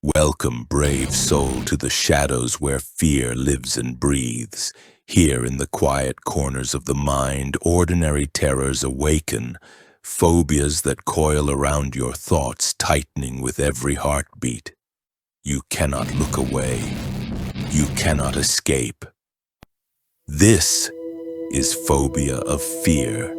Welcome, brave soul, to the shadows where fear lives and breathes. Here in the quiet corners of the mind, ordinary terrors awaken, phobias that coil around your thoughts, tightening with every heartbeat. You cannot look away. You cannot escape. This is Phobia of Fear.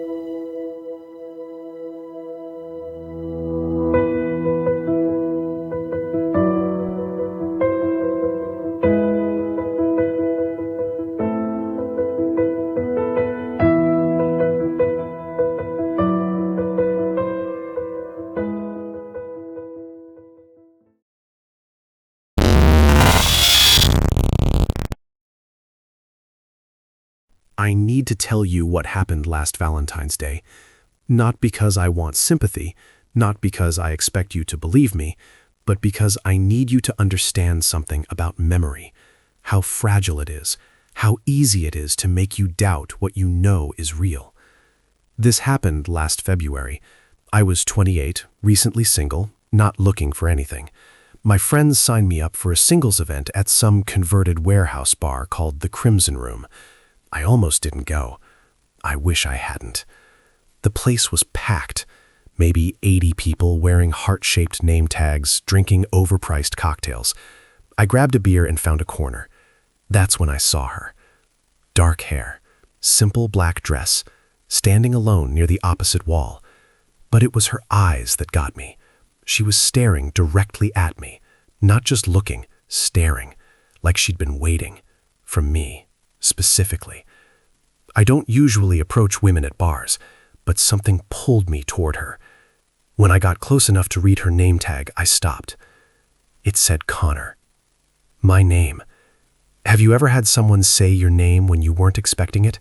I need to tell you what happened last Valentine's Day. Not because I want sympathy, not because I expect you to believe me, but because I need you to understand something about memory, how fragile it is, how easy it is to make you doubt what you know is real. This happened last February. I was 28, recently single, not looking for anything. My friends signed me up for a singles event at some converted warehouse bar called the Crimson Room. I almost didn't go. I wish I hadn't. The place was packed. Maybe 80 people wearing heart-shaped name tags, drinking overpriced cocktails. I grabbed a beer and found a corner. That's when I saw her. Dark hair, simple black dress, standing alone near the opposite wall. But it was her eyes that got me. She was staring directly at me, not just looking, staring, like she'd been waiting for me. Specifically. I don't usually approach women at bars, but something pulled me toward her. When I got close enough to read her name tag, I stopped. It said Connor. My name. Have you ever had someone say your name when you weren't expecting it?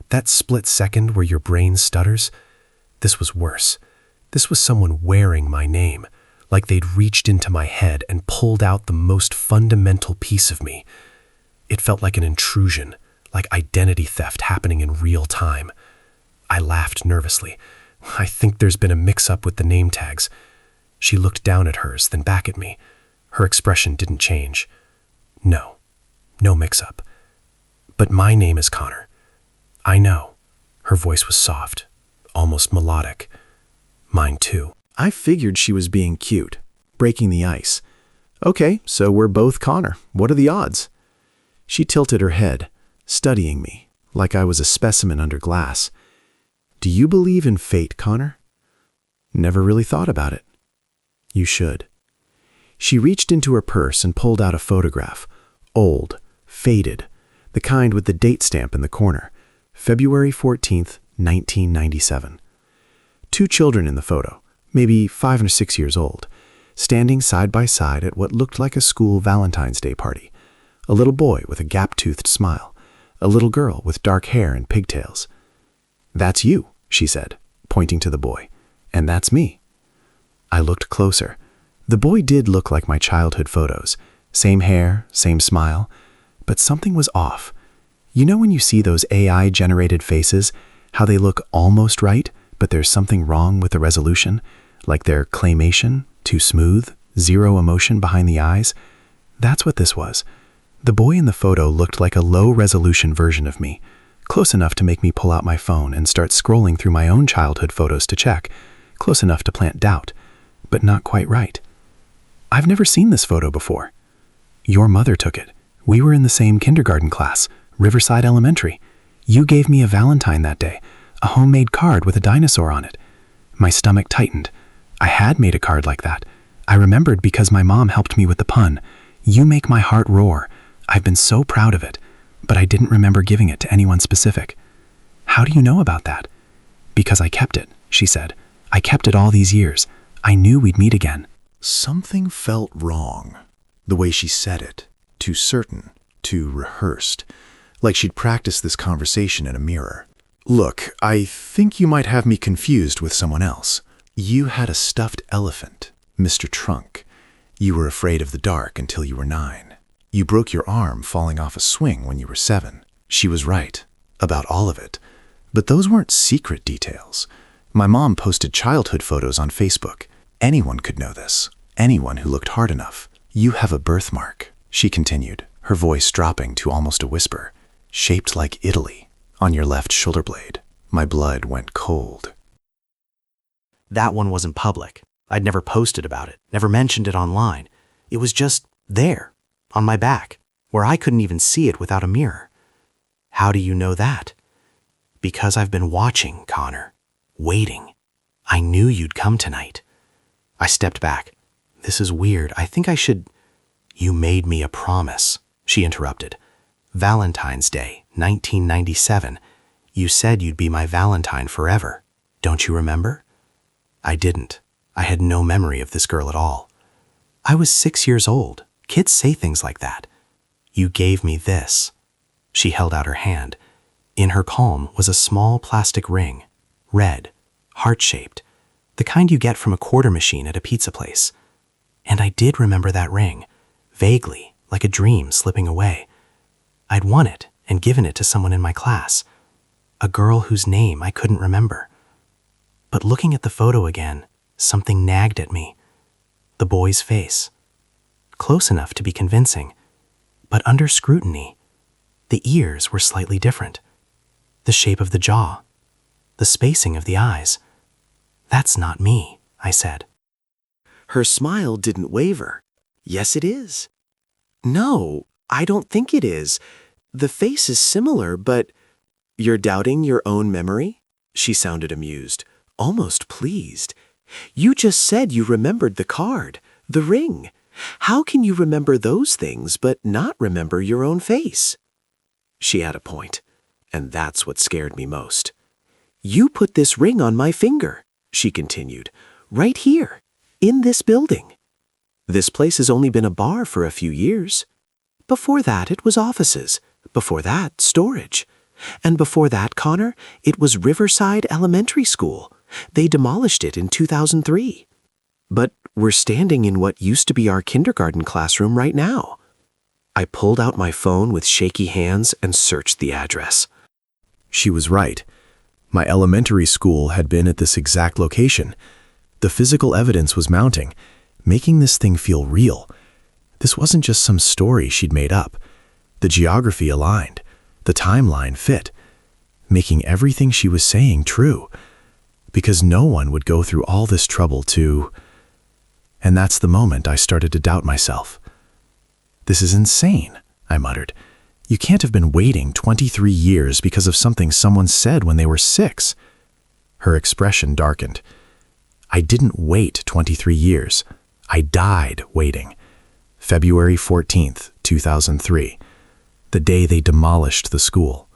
That split second where your brain stutters? This was worse. This was someone wearing my name, like they'd reached into my head and pulled out the most fundamental piece of me. It felt like an intrusion, like identity theft happening in real time. I laughed nervously. I think there's been a mix-up with the name tags. She looked down at hers, then back at me. Her expression didn't change. No mix-up. But my name is Connor. I know. Her voice was soft, almost melodic. Mine too. I figured she was being cute, breaking the ice. Okay, so we're both Connor. What are the odds? She tilted her head, studying me, like I was a specimen under glass. Do you believe in fate, Connor? Never really thought about it. You should. She reached into her purse and pulled out a photograph. Old, faded, the kind with the date stamp in the corner. February 14th, 1997. 2 children in the photo, maybe 5 or 6 years old, standing side by side at what looked like a school Valentine's Day party. A little boy with a gap-toothed smile. A little girl with dark hair and pigtails. That's you, she said, pointing to the boy. And that's me. I looked closer. The boy did look like my childhood photos. Same hair, same smile. But something was off. You know when you see those AI-generated faces, how they look almost right, but there's something wrong with the resolution? Like they're claymation, too smooth, zero emotion behind the eyes? That's what this was. The boy in the photo looked like a low-resolution version of me, close enough to make me pull out my phone and start scrolling through my own childhood photos to check, close enough to plant doubt, but not quite right. I've never seen this photo before. Your mother took it. We were in the same kindergarten class, Riverside Elementary. You gave me a Valentine that day, a homemade card with a dinosaur on it. My stomach tightened. I had made a card like that. I remembered because my mom helped me with the pun. You make my heart roar. I've been so proud of it, but I didn't remember giving it to anyone specific. How do you know about that? Because I kept it, she said. I kept it all these years. I knew we'd meet again. Something felt wrong. The way she said it. Too certain, too rehearsed. Like she'd practiced this conversation in a mirror. Look, I think you might have me confused with someone else. You had a stuffed elephant, Mr. Trunk. You were afraid of the dark until you were 9. You broke your arm falling off a swing when you were 7. She was right, about all of it. But those weren't secret details. My mom posted childhood photos on Facebook. Anyone could know this. Anyone who looked hard enough. You have a birthmark, she continued, her voice dropping to almost a whisper, shaped like Italy, on your left shoulder blade. My blood went cold. That one wasn't public. I'd never posted about it, never mentioned it online. It was just there, on my back, where I couldn't even see it without a mirror. How do you know that? Because I've been watching, Connor. Waiting. I knew you'd come tonight. I stepped back. This is weird. I think I should... You made me a promise, she interrupted. Valentine's Day, 1997. You said you'd be my Valentine forever. Don't you remember? I didn't. I had no memory of this girl at all. I was 6 years old. Kids say things like that. You gave me this. She held out her hand. In her palm was a small plastic ring, red, heart-shaped, the kind you get from a quarter machine at a pizza place. And I did remember that ring, vaguely, like a dream slipping away. I'd won it and given it to someone in my class, a girl whose name I couldn't remember. But looking at the photo again, something nagged at me. The boy's face. Close enough to be convincing, but under scrutiny, the ears were slightly different. The shape of the jaw, the spacing of the eyes. That's not me, I said. Her smile didn't waver. Yes, it is. No, I don't think it is. The face is similar, but... You're doubting your own memory? She sounded amused, almost pleased. You just said you remembered the card, the ring. How can you remember those things but not remember your own face? She had a point, and that's what scared me most. You put this ring on my finger, she continued, right here, in this building. This place has only been a bar for a few years. Before that, it was offices. Before that, storage. And before that, Connor, it was Riverside Elementary School. They demolished it in 2003. But we're standing in what used to be our kindergarten classroom right now. I pulled out my phone with shaky hands and searched the address. She was right. My elementary school had been at this exact location. The physical evidence was mounting, making this thing feel real. This wasn't just some story she'd made up. The geography aligned. The timeline fit, making everything she was saying true. Because no one would go through all this trouble to... And that's the moment I started to doubt myself. This is insane, I muttered. You can't have been waiting 23 years because of something someone said when they were 6. Her expression darkened. I didn't wait 23 years. I died waiting. February 14th, 2003. The day they demolished the school.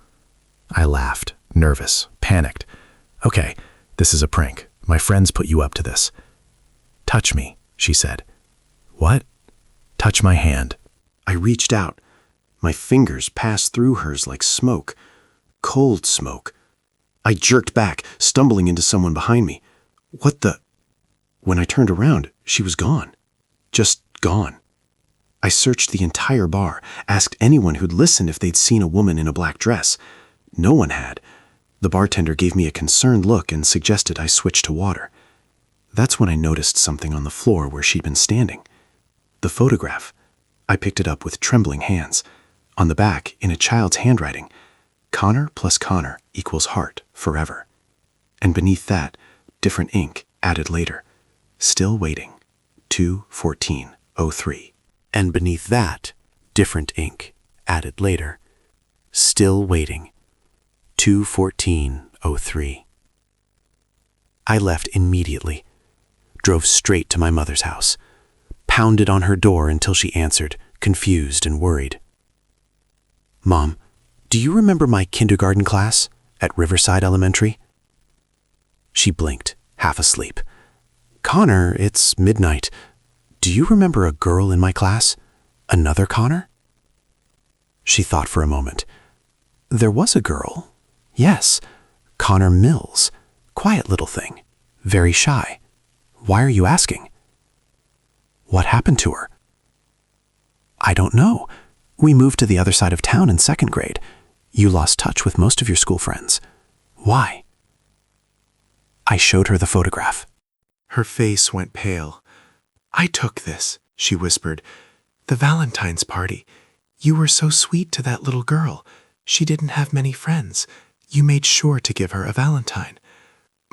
I laughed, nervous, panicked. Okay, this is a prank. My friends put you up to this. Touch me, she said. What? Touch my hand. I reached out. My fingers passed through hers like smoke. Cold smoke. I jerked back, stumbling into someone behind me. What the... When I turned around, she was gone. Just gone. I searched the entire bar, asked anyone who'd listened if they'd seen a woman in a black dress. No one had. The bartender gave me a concerned look and suggested I switch to water. That's when I noticed something on the floor where she'd been standing. The photograph. I picked it up with trembling hands. On the back, in a child's handwriting, Connor plus Connor equals heart forever. And beneath that, different ink added later. Still waiting. 2/14/03. And beneath that, different ink added later. Still waiting. 2/14/03. I left immediately. Drove straight to my mother's house. Pounded on her door until she answered, confused and worried. Mom, do you remember my kindergarten class at Riverside Elementary? She blinked, half asleep. Connor, it's midnight. Do you remember a girl in my class? Another Connor? She thought for a moment. There was a girl. Yes, Connor Mills. Quiet little thing. Very shy. Why are you asking? What happened to her? I don't know. We moved to the other side of town in 2nd grade. You lost touch with most of your school friends. Why? I showed her the photograph. Her face went pale. I took this, she whispered. The Valentine's party. You were so sweet to that little girl. She didn't have many friends. You made sure to give her a Valentine.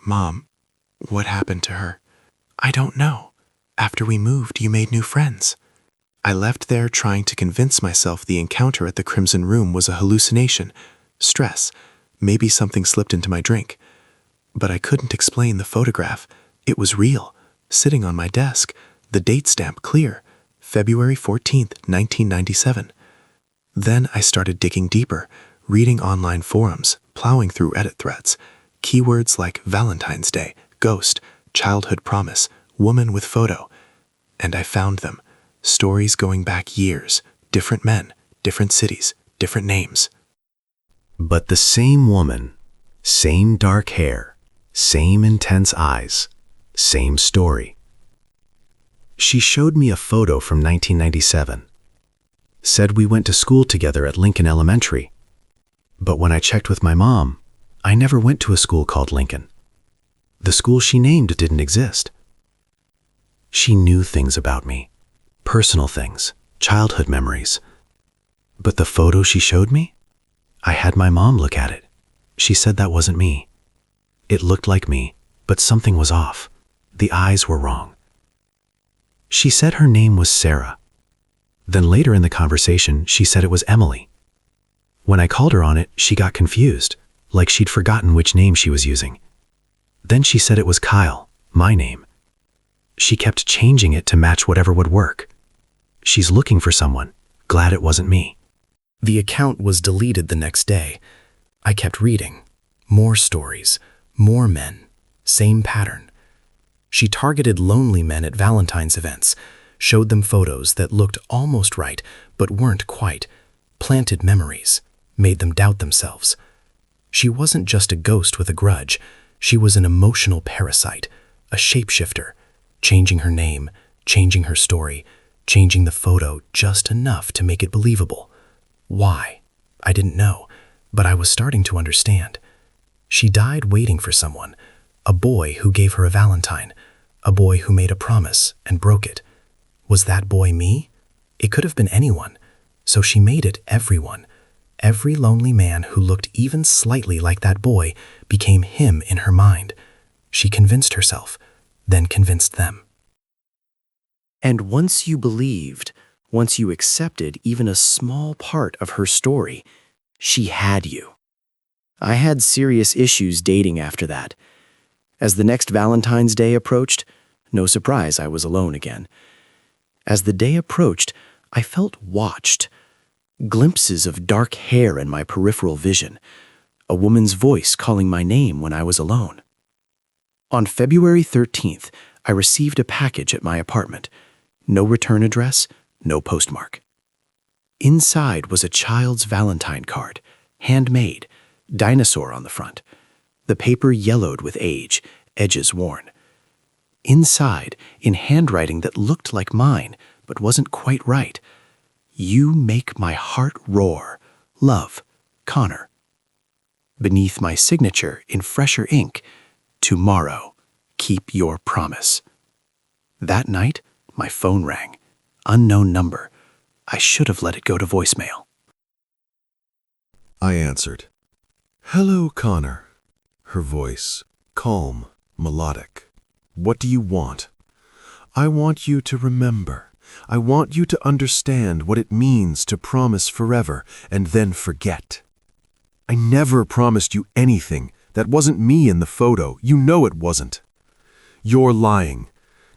Mom, what happened to her? I don't know. After we moved, you made new friends. I left there trying to convince myself the encounter at the Crimson Room was a hallucination, stress, maybe something slipped into my drink. But I couldn't explain the photograph. It was real, sitting on my desk, the date stamp clear, February 14th, 1997. Then I started digging deeper, reading online forums, plowing through Reddit threads. Keywords like Valentine's Day, ghost, childhood promise, woman with photo. And I found them. Stories going back years, different men, different cities, different names. But the same woman, same dark hair, same intense eyes, same story. She showed me a photo from 1997. Said we went to school together at Lincoln Elementary. But when I checked with my mom, I never went to a school called Lincoln. The school she named didn't exist. She knew things about me. Personal things, childhood memories. But the photo she showed me? I had my mom look at it. She said that wasn't me. It looked like me, but something was off. The eyes were wrong. She said her name was Sarah. Then later in the conversation, she said it was Emily. When I called her on it, she got confused, like she'd forgotten which name she was using. Then she said it was Kyle, my name. She kept changing it to match whatever would work. She's looking for someone, glad it wasn't me. The account was deleted the next day. I kept reading. More stories, more men, same pattern. She targeted lonely men at Valentine's events, showed them photos that looked almost right but weren't quite, planted memories, made them doubt themselves. She wasn't just a ghost with a grudge. She was an emotional parasite, a shapeshifter, changing her name, changing her story, changing the photo just enough to make it believable. Why? I didn't know, but I was starting to understand. She died waiting for someone, a boy who gave her a Valentine, a boy who made a promise and broke it. Was that boy me? It could have been anyone, so she made it everyone. Every lonely man who looked even slightly like that boy became him in her mind. She convinced herself, then convinced them. And once you believed, once you accepted even a small part of her story, she had you. I had serious issues dating after that. As the next Valentine's Day approached, no surprise I was alone again. As the day approached, I felt watched. Glimpses of dark hair in my peripheral vision, a woman's voice calling my name when I was alone. On February 13th, I received a package at my apartment. No return address, no postmark. Inside was a child's Valentine card, handmade, dinosaur on the front. The paper yellowed with age, edges worn. Inside, in handwriting that looked like mine, but wasn't quite right, "You make my heart roar. Love, Connor." Beneath my signature, in fresher ink, "Tomorrow, keep your promise." That night, my phone rang. Unknown number. I should have let it go to voicemail. I answered. "Hello, Connor." Her voice, calm, melodic. "What do you want?" "I want you to remember. I want you to understand what it means to promise forever and then forget." "I never promised you anything. That wasn't me in the photo. You know it wasn't." "You're lying."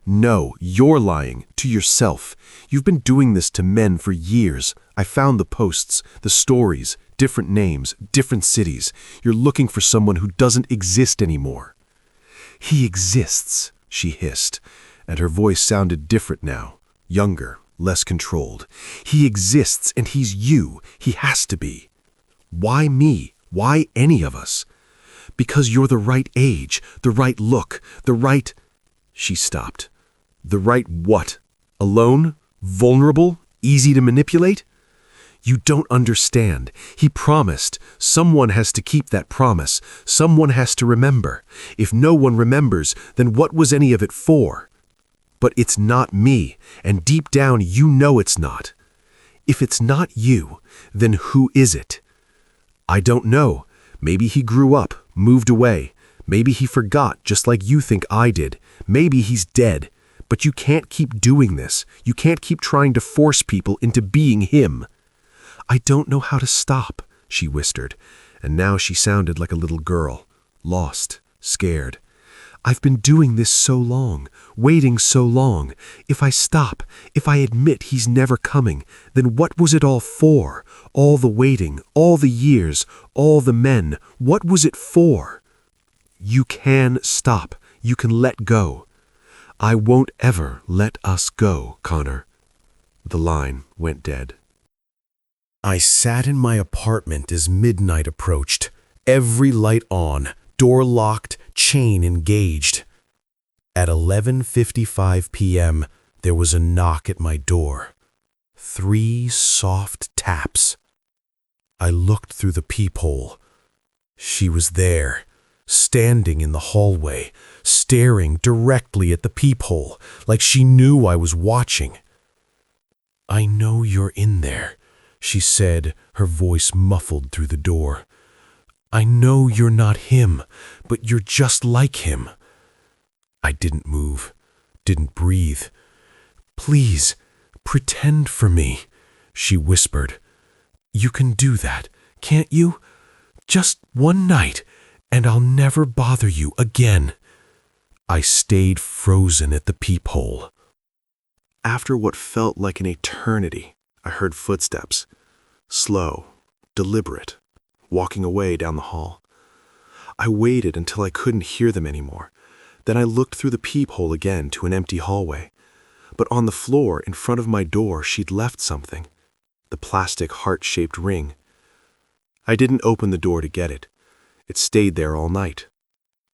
"No, you're lying to yourself. You've been doing this to men for years. I found the posts, the stories, different names, different cities. You're looking for someone who doesn't exist anymore." "He exists," she hissed, and her voice sounded different now, younger, less controlled. "He exists, and he's you. He has to be." "Why me? Why any of us?" "Because you're the right age, the right look, the right—" She stopped. "The right what? Alone? Vulnerable? Easy to manipulate?" "You don't understand. He promised. Someone has to keep that promise. Someone has to remember. If no one remembers, then what was any of it for?" But it's not me, and deep down you know it's not. If it's not you, then who is it? I don't know. Maybe he grew up, moved away. Maybe he forgot, just like you think I did. Maybe he's dead. But you can't keep doing this. You can't keep trying to force people into being him. I don't know how to stop, she whispered, and now she sounded like a little girl, lost, scared. I've been doing this so long, waiting so long. If I stop, if I admit he's never coming, then what was it all for? All the waiting, all the years, all the men, what was it for? You can stop. You can let go. I won't ever let us go, Connor. The line went dead. I sat in my apartment as midnight approached, every light on, door locked, chain engaged. At 11:55 p.m., there was a knock at my door. 3 soft taps. I looked through the peephole. She was there, standing in the hallway, staring directly at the peephole, like she knew I was watching. I know you're in there, she said, her voice muffled through the door. I know you're not him, but you're just like him. I didn't move, didn't breathe. Please, pretend for me, she whispered. You can do that, can't you? Just one night, and I'll never bother you again. I stayed frozen at the peephole. After what felt like an eternity, I heard footsteps, slow, deliberate, walking away down the hall. I waited until I couldn't hear them anymore. Then I looked through the peephole again to an empty hallway. But on the floor in front of my door, she'd left something, the plastic heart-shaped ring. I didn't open the door to get it. It stayed there all night.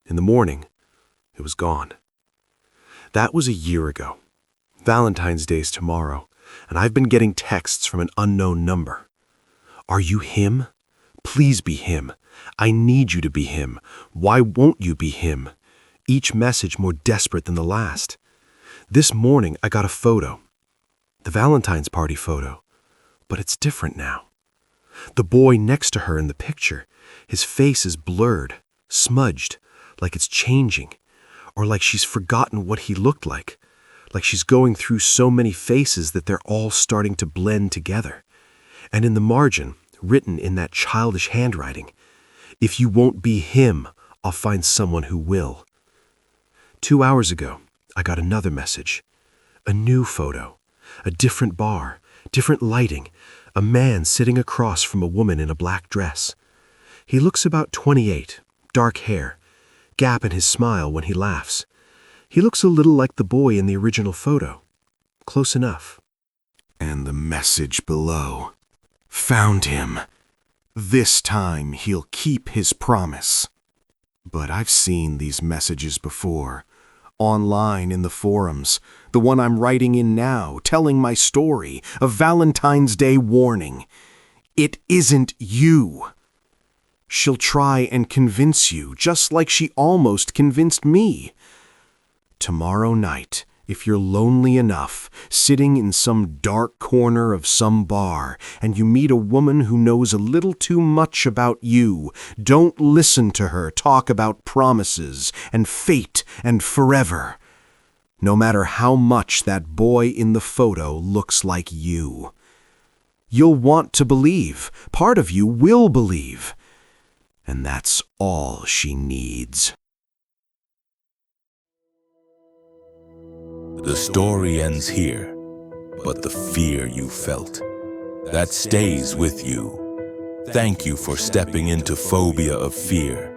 In the morning, it was gone. That was a year ago. Valentine's Day's tomorrow, and I've been getting texts from an unknown number. Are you him? Please be him. I need you to be him. Why won't you be him? Each message more desperate than the last. This morning I got a photo. The Valentine's party photo. But it's different now. The boy next to her in the picture, his face is blurred, smudged, like it's changing, or like she's forgotten what he looked like she's going through so many faces that they're all starting to blend together. And in the margin, written in that childish handwriting, if you won't be him, I'll find someone who will. 2 hours ago, I got another message. A new photo. A different bar. Different lighting. A man sitting across from a woman in a black dress. He looks about 28, dark hair, gap in his smile when he laughs. He looks a little like the boy in the original photo. Close enough. And the message below. Found him. This time he'll keep his promise. But I've seen these messages before. Online in the forums. The one I'm writing in now, telling my story. A Valentine's Day warning. It isn't you. She'll try and convince you, just like she almost convinced me. Tomorrow night, if you're lonely enough, sitting in some dark corner of some bar, and you meet a woman who knows a little too much about you, don't listen to her talk about promises and fate and forever. No matter how much that boy in the photo looks like you. You'll want to believe. Part of you will believe. And that's all she needs. The story ends here, but the fear you felt, that stays with you. Thank you for stepping into Phobia of Fear.